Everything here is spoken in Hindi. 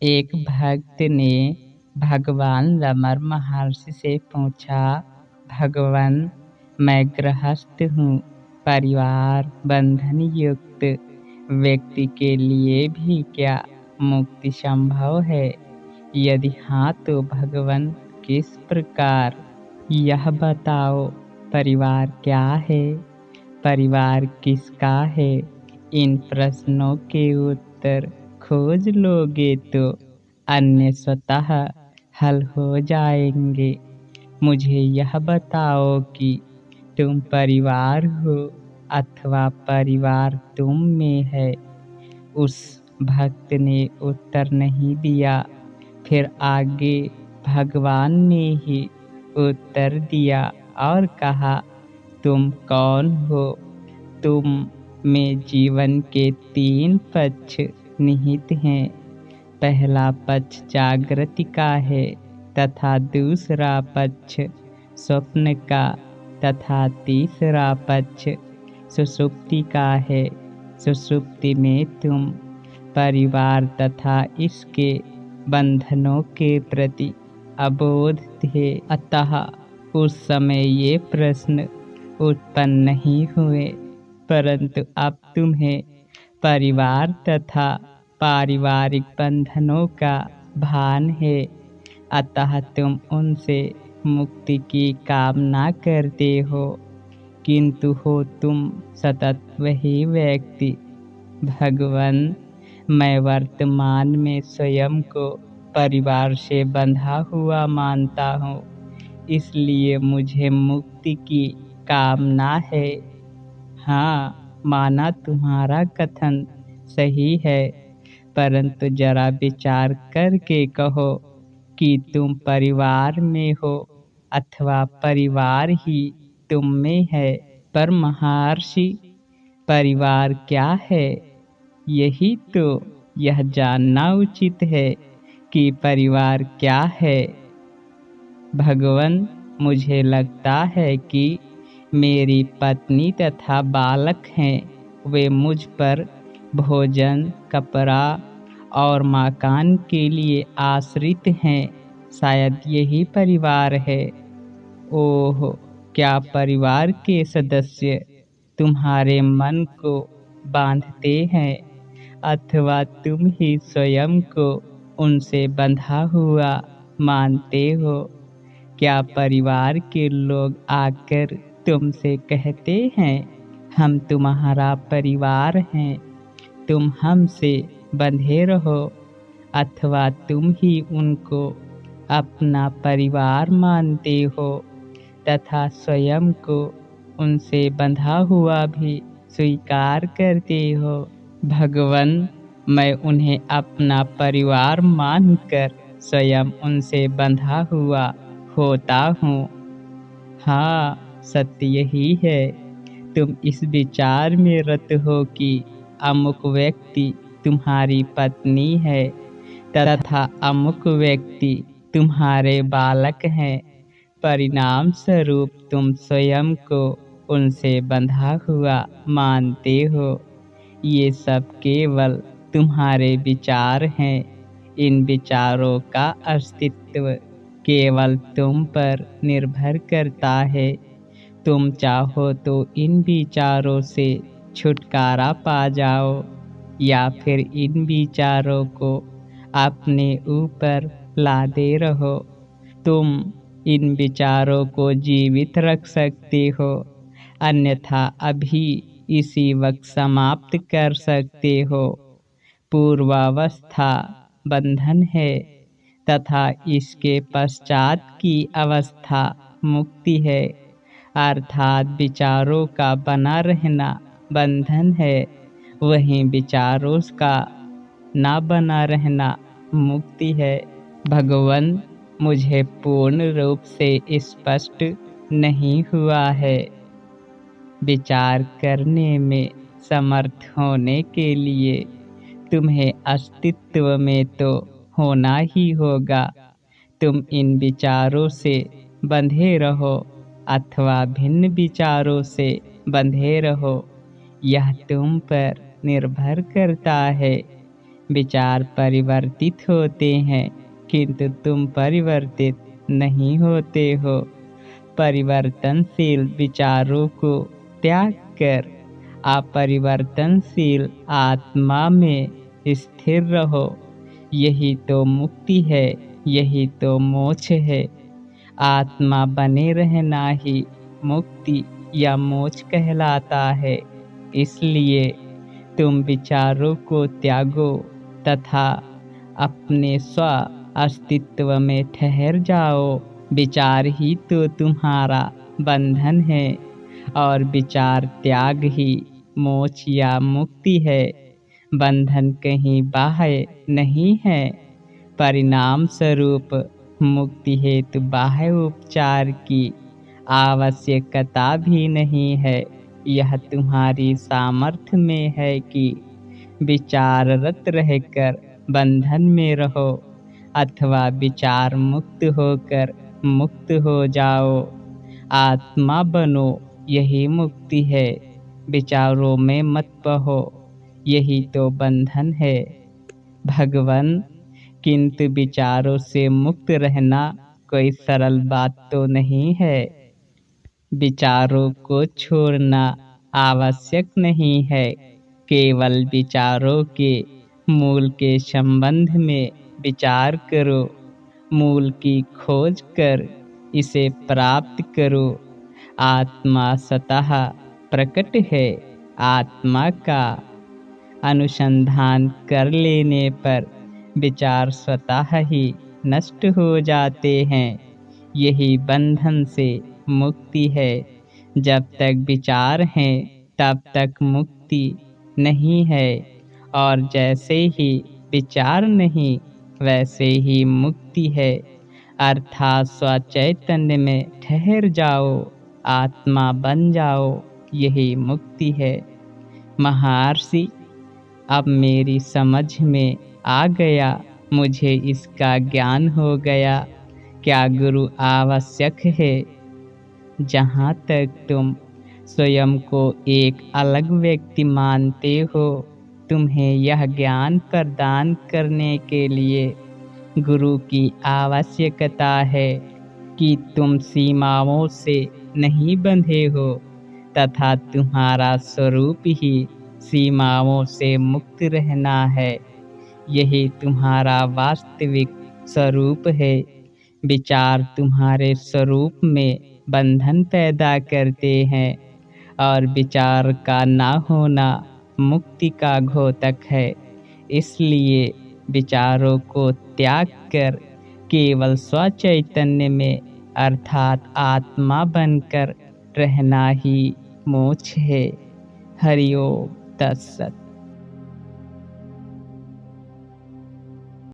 एक भक्त ने भगवान रमण महर्षि से पूछा, भगवान, मैं गृहस्थ हूँ, परिवार बंधन युक्त व्यक्ति के लिए भी क्या मुक्ति संभव है? यदि हाँ तो भगवान किस प्रकार? यह बताओ, परिवार क्या है? परिवार किसका है? इन प्रश्नों के उत्तर खोज लोगे तो अन्य स्वतः हल हो जाएंगे। मुझे यह बताओ कि तुम परिवार हो अथवा परिवार तुम में है। उस भक्त ने उत्तर नहीं दिया। फिर आगे भगवान ने ही उत्तर दिया और कहा, तुम कौन हो? तुम में जीवन के 3 पक्ष निहित हैं। पहला पक्ष जागृति का है तथा दूसरा पक्ष स्वप्न का तथा तीसरा पक्ष सुषुप्ति का है। सुषुप्ति में तुम परिवार तथा इसके बंधनों के प्रति अबोध थे, अतः उस समय ये प्रश्न उत्पन्न नहीं हुए। परंतु अब तुम्हें परिवार तथा पारिवारिक बंधनों का भान है, अतः तुम उनसे मुक्ति की कामना करते हो, किंतु हो तुम सतत वही व्यक्ति। भगवान, मैं वर्तमान में स्वयं को परिवार से बंधा हुआ मानता हूँ, इसलिए मुझे मुक्ति की कामना है। हाँ, माना तुम्हारा कथन सही है, परंतु जरा विचार करके कहो कि तुम परिवार में हो अथवा परिवार ही तुम में है। पर महर्षि, परिवार क्या है? यही तो यह जानना उचित है कि परिवार क्या है। भगवान, मुझे लगता है कि मेरी पत्नी तथा बालक हैं, वे मुझ पर भोजन, कपड़ा और मकान के लिए आश्रित हैं। शायद यही परिवार है। ओह, क्या परिवार के सदस्य तुम्हारे मन को बांधते हैं अथवा तुम ही स्वयं को उनसे बंधा हुआ मानते हो? क्या परिवार के लोग आकर तुमसे कहते हैं, हम तुम्हारा परिवार हैं, तुम हमसे बंधे रहो, अथवा तुम ही उनको अपना परिवार मानते हो तथा स्वयं को उनसे बंधा हुआ भी स्वीकार करते हो? भगवान, मैं उन्हें अपना परिवार मानकर स्वयं उनसे बंधा हुआ होता हूँ। हाँ, सत्य यही है। तुम इस विचार में रत हो कि अमुक व्यक्ति तुम्हारी पत्नी है तथा अमुक व्यक्ति तुम्हारे बालक हैं। परिणाम स्वरूप तुम स्वयं को उनसे बंधा हुआ मानते हो। ये सब केवल तुम्हारे विचार हैं। इन विचारों का अस्तित्व केवल तुम पर निर्भर करता है। तुम चाहो तो इन विचारों से छुटकारा पा जाओ या फिर इन विचारों को अपने ऊपर लादे रहो। तुम इन विचारों को जीवित रख सकते हो, अन्यथा अभी इसी वक्त समाप्त कर सकते हो। पूर्वावस्था बंधन है तथा इसके पश्चात की अवस्था मुक्ति है, अर्थात विचारों का बना रहना बंधन है, वहीं विचारों का ना बना रहना मुक्ति है। भगवान, मुझे पूर्ण रूप से स्पष्ट नहीं हुआ है। विचार करने में समर्थ होने के लिए तुम्हें अस्तित्व में तो होना ही होगा। तुम इन विचारों से बंधे रहो अथवा भिन्न विचारों से बंधे रहो, यह तुम पर निर्भर करता है। विचार परिवर्तित होते हैं, किंतु तुम परिवर्तित नहीं होते हो। परिवर्तनशील विचारों को त्याग कर अपरिवर्तनशील आत्मा में स्थिर रहो। यही तो मुक्ति है, यही तो मोक्ष है। आत्मा बने रहना ही मुक्ति या मोक्ष कहलाता है। इसलिए तुम विचारों को त्यागो तथा अपने स्व अस्तित्व में ठहर जाओ। विचार ही तो तुम्हारा बंधन है और विचार त्याग ही मोक्ष या मुक्ति है। बंधन कहीं बाह्य नहीं है। परिणाम स्वरूप मुक्ति हेतु बाह्य उपचार की आवश्यकता भी नहीं है। यह तुम्हारी सामर्थ्य में है कि विचाररत रहकर बंधन में रहो अथवा विचार मुक्त होकर मुक्त हो जाओ। आत्मा बनो, यही मुक्ति है। विचारों में मत बहो, यही तो बंधन है। भगवन, किंतु विचारों से मुक्त रहना कोई सरल बात तो नहीं है। विचारों को छोड़ना आवश्यक नहीं है। केवल विचारों के मूल के संबंध में विचार करो। मूल की खोज कर इसे प्राप्त करो। आत्मा स्वतः प्रकट है। आत्मा का अनुसंधान कर लेने पर विचार स्वतः ही नष्ट हो जाते हैं। यही बंधन से मुक्ति है। जब तक विचार हैं तब तक मुक्ति नहीं है, और जैसे ही विचार नहीं वैसे ही मुक्ति है। अर्थात स्वचैतन्य में ठहर जाओ, आत्मा बन जाओ, यही मुक्ति है। महर्षि, अब मेरी समझ में आ गया, मुझे इसका ज्ञान हो गया। क्या गुरु आवश्यक है? जहाँ तक तुम स्वयं को एक अलग व्यक्ति मानते हो, तुम्हें यह ज्ञान प्रदान करने के लिए गुरु की आवश्यकता है कि तुम सीमाओं से नहीं बंधे हो तथा तुम्हारा स्वरूप ही सीमाओं से मुक्त रहना है। यही तुम्हारा वास्तविक स्वरूप है। विचार तुम्हारे स्वरूप में बंधन पैदा करते हैं और विचार का ना होना मुक्ति का घोतक है। इसलिए विचारों को त्याग कर केवल स्वचैतन्य में अर्थात आत्मा बनकर रहना ही मोक्ष है। हरि ओम तत्सत।